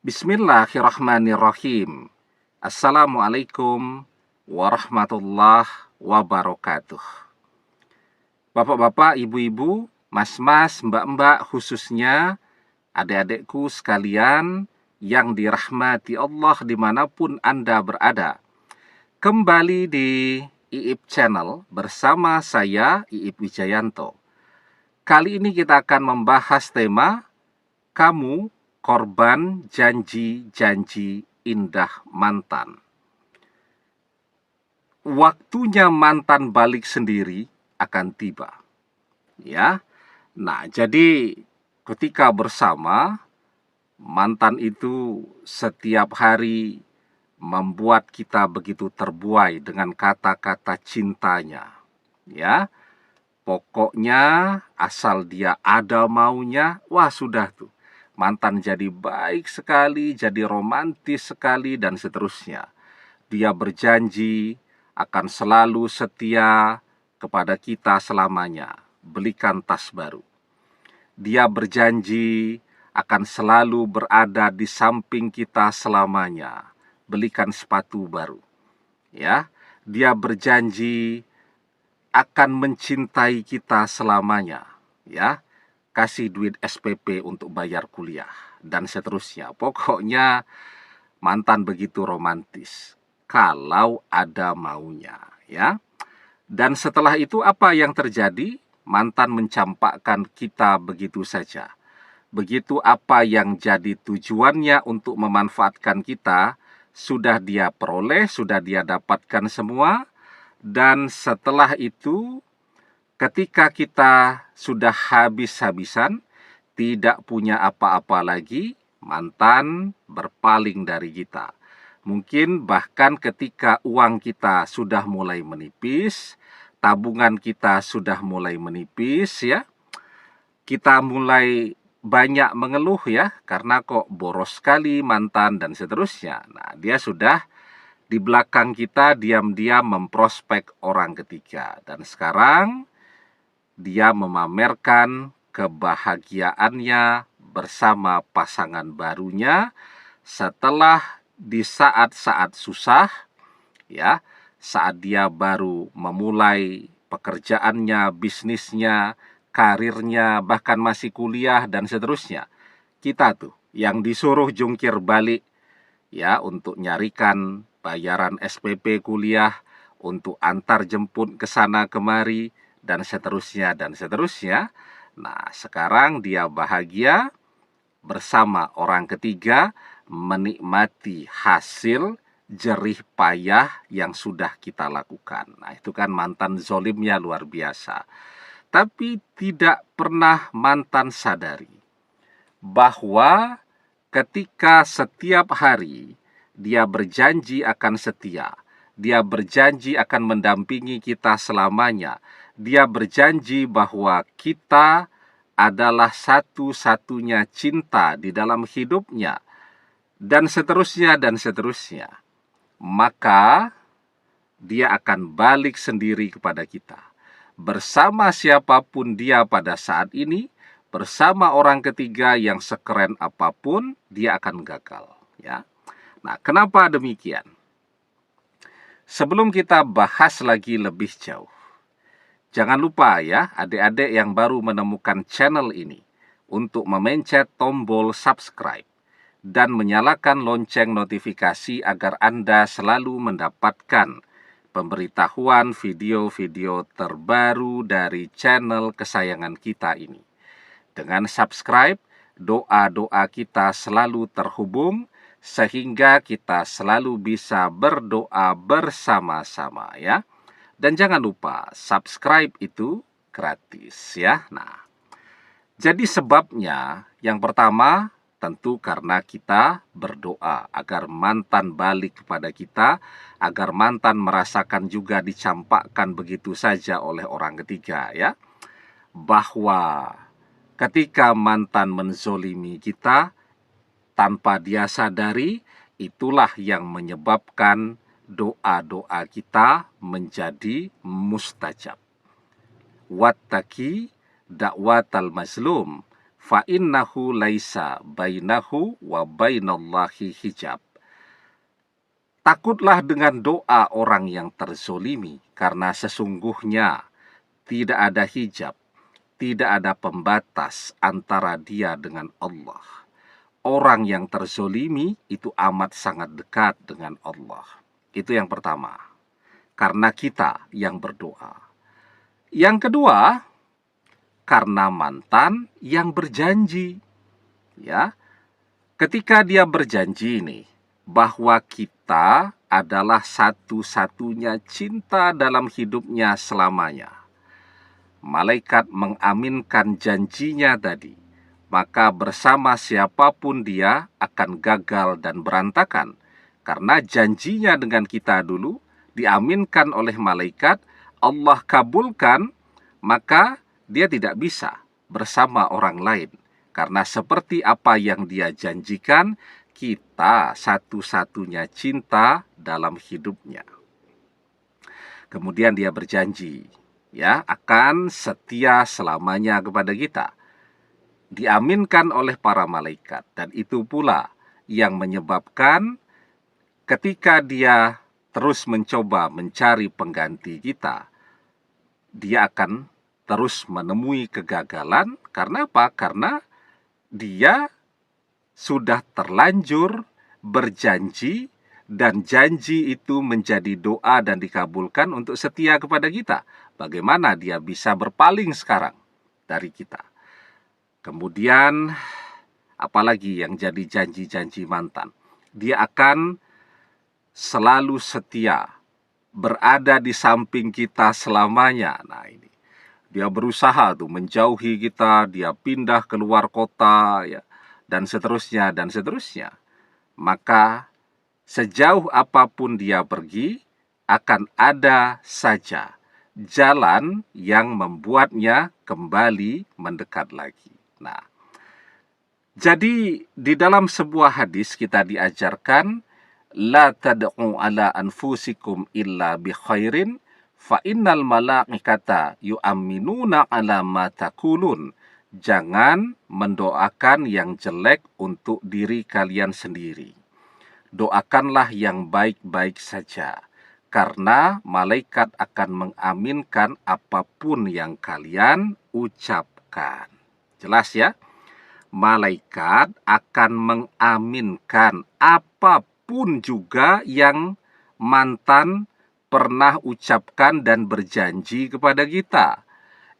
Bismillahirrahmanirrahim. Assalamualaikum warahmatullahi wabarakatuh. Bapak-bapak, ibu-ibu, mas-mas, mbak-mbak, khususnya adik-adikku sekalian yang dirahmati Allah dimanapun Anda berada. Kembali di IIP Channel bersama saya, IIP Wijayanto. Kali ini kita akan membahas tema kamu korban janji-janji indah mantan. Waktunya mantan balik sendiri akan tiba. Ya. Nah, jadi ketika bersama, mantan itu setiap hari membuat kita begitu terbuai dengan kata-kata cintanya. Ya. Pokoknya asal dia ada maunya, wah sudah tuh. Mantan jadi baik sekali, jadi romantis sekali, dan seterusnya. Dia berjanji akan selalu setia kepada kita selamanya. Belikan tas baru. Dia berjanji akan selalu berada di samping kita selamanya. Belikan sepatu baru. Ya, dia berjanji akan mencintai kita selamanya, ya, kasih duit SPP untuk bayar kuliah dan seterusnya. Pokoknya mantan begitu romantis kalau ada maunya, ya. Dan setelah itu apa yang terjadi? Mantan mencampakkan kita begitu saja. Begitu apa yang jadi tujuannya untuk memanfaatkan kita sudah dia peroleh, sudah dia dapatkan semua. Dan setelah itu, ketika kita sudah habis-habisan, tidak punya apa-apa lagi, mantan berpaling dari kita. Mungkin bahkan ketika uang kita sudah mulai menipis, tabungan kita sudah mulai menipis, ya, kita mulai banyak mengeluh, ya, karena kok boros sekali mantan dan seterusnya. Nah, dia sudah di belakang kita diam-diam memprospek orang ketiga. Dan sekarang dia memamerkan kebahagiaannya bersama pasangan barunya setelah di saat-saat susah, ya, saat dia baru memulai pekerjaannya, bisnisnya, karirnya, bahkan masih kuliah dan seterusnya. Kita tuh yang disuruh jungkir balik, ya, untuk nyarikan bayaran SPP kuliah, untuk antar jemput ke sana kemari, dan seterusnya, dan seterusnya. Nah, sekarang dia bahagia bersama orang ketiga, menikmati hasil jerih payah yang sudah kita lakukan. Nah, itu kan mantan zolimnya luar biasa. Tapi tidak pernah mantan sadari bahwa ketika setiap hari dia berjanji akan setia, dia berjanji akan mendampingi kita selamanya, dia berjanji bahwa kita adalah satu-satunya cinta di dalam hidupnya, dan seterusnya, dan seterusnya. Maka dia akan balik sendiri kepada kita. Bersama siapapun dia pada saat ini, bersama orang ketiga yang sekeren apapun, dia akan gagal, ya. Nah, kenapa demikian? Sebelum kita bahas lagi lebih jauh, jangan lupa ya, adik-adik yang baru menemukan channel ini, untuk memencet tombol subscribe dan menyalakan lonceng notifikasi agar Anda selalu mendapatkan pemberitahuan video-video terbaru dari channel kesayangan kita ini. Dengan subscribe, doa-doa kita selalu terhubung, sehingga kita selalu bisa berdoa bersama-sama, ya. Dan jangan lupa, subscribe itu gratis, ya. Nah, jadi sebabnya yang pertama tentu karena kita berdoa agar mantan balik kepada kita, agar mantan merasakan juga dicampakkan begitu saja oleh orang ketiga, ya. Bahwa ketika mantan menzolimi kita tanpa dia sadari, itulah yang menyebabkan doa-doa kita menjadi mustajab. Wattaqi da'watal mazlum fa innahu laisa bainahu wa bainallahi hijab. Takutlah dengan doa orang yang terzolimi, karena sesungguhnya tidak ada hijab, tidak ada pembatas antara dia dengan Allah. Orang yang terzolimi itu amat sangat dekat dengan Allah. Itu yang pertama, karena kita yang berdoa. Yang kedua, karena mantan yang berjanji. Ya, ketika dia berjanji nih, bahwa kita adalah satu-satunya cinta dalam hidupnya selamanya. Malaikat mengaminkan janjinya tadi, maka bersama siapapun dia akan gagal dan berantakan. Karena janjinya dengan kita dulu diaminkan oleh malaikat, Allah kabulkan, maka dia tidak bisa bersama orang lain. Karena seperti apa yang dia janjikan, kita satu-satunya cinta dalam hidupnya. Kemudian dia berjanji, ya, akan setia selamanya kepada kita. Diaminkan oleh para malaikat, dan itu pula yang menyebabkan ketika dia terus mencoba mencari pengganti kita, dia akan terus menemui kegagalan. Karena apa? Karena dia sudah terlanjur berjanji, dan janji itu menjadi doa dan dikabulkan untuk setia kepada kita. Bagaimana dia bisa berpaling sekarang dari kita? Kemudian apalagi yang jadi janji-janji mantan? Dia akan selalu setia, berada di samping kita selamanya. Nah ini, dia berusaha tuh menjauhi kita, dia pindah keluar kota, ya, dan seterusnya, dan seterusnya. Maka sejauh apapun dia pergi, akan ada saja jalan yang membuatnya kembali mendekat lagi. Nah, jadi di dalam sebuah hadis kita diajarkan, la tad'u ala anfusikum illa bi khairin, fa innal malaikata yu'minuna ala ma taqulun. Jangan mendoakan yang jelek untuk diri kalian sendiri. Doakanlah yang baik-baik saja, karena malaikat akan mengaminkan apapun yang kalian ucapkan. Jelas ya? Malaikat akan mengaminkan apapun juga yang mantan pernah ucapkan dan berjanji kepada kita.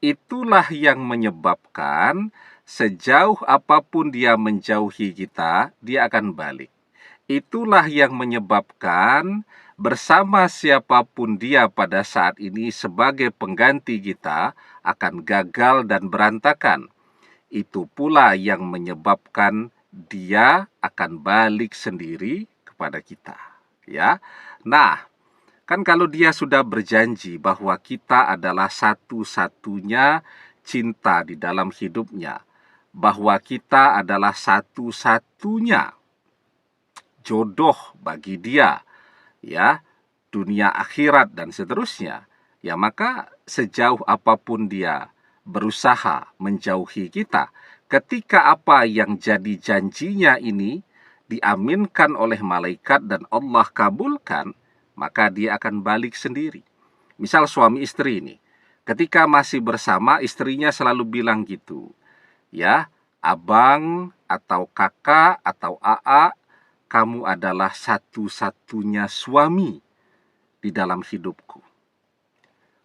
Itulah yang menyebabkan sejauh apapun dia menjauhi kita, dia akan balik. Itulah yang menyebabkan bersama siapapun dia pada saat ini sebagai pengganti kita akan gagal dan berantakan. Itu pula yang menyebabkan dia akan balik sendiri kepada kita. Ya, nah, kan kalau dia sudah berjanji bahwa kita adalah satu-satunya cinta di dalam hidupnya, bahwa kita adalah satu-satunya jodoh bagi dia, ya, dunia akhirat dan seterusnya, ya, maka sejauh apapun dia berusaha menjauhi kita, ketika apa yang jadi janjinya ini diaminkan oleh malaikat dan Allah kabulkan, maka dia akan balik sendiri. Misal suami istri ini, ketika masih bersama, istrinya selalu bilang gitu, ya, abang atau kakak atau aa, kamu adalah satu-satunya suami di dalam hidupku.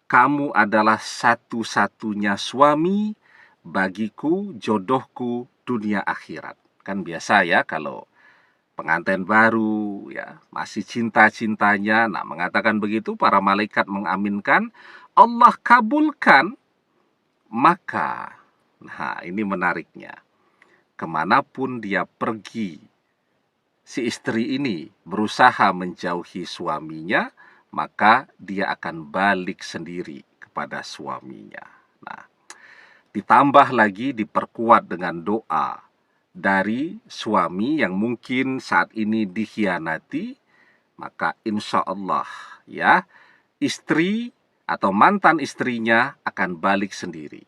Kamu adalah satu-satunya suami bagiku, jodohku dunia akhirat. Kan biasa ya kalau pengantin baru, ya, masih cinta-cintanya, nah, mengatakan begitu, para malaikat mengaminkan, Allah kabulkan, maka, nah, ini menariknya, kemanapun dia pergi, si istri ini berusaha menjauhi suaminya, maka dia akan balik sendiri kepada suaminya. Nah, ditambah lagi diperkuat dengan doa dari suami yang mungkin saat ini dikhianati, maka insya Allah, ya, istri atau mantan istrinya akan balik sendiri.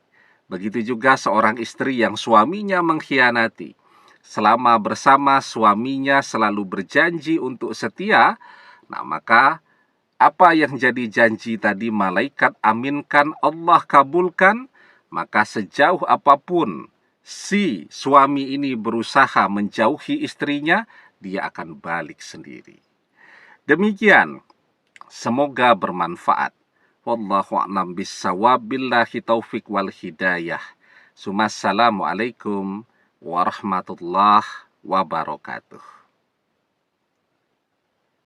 Begitu juga seorang istri yang suaminya mengkhianati. Selama bersama suaminya selalu berjanji untuk setia, nah maka apa yang jadi janji tadi malaikat aminkan, Allah kabulkan, maka sejauh apapun si suami ini berusaha menjauhi istrinya, dia akan balik sendiri. Demikian, semoga bermanfaat. Wallahu a'lam bissawab, billahi taufik wal hidayah. Assalamualaikum warahmatullahi wabarakatuh.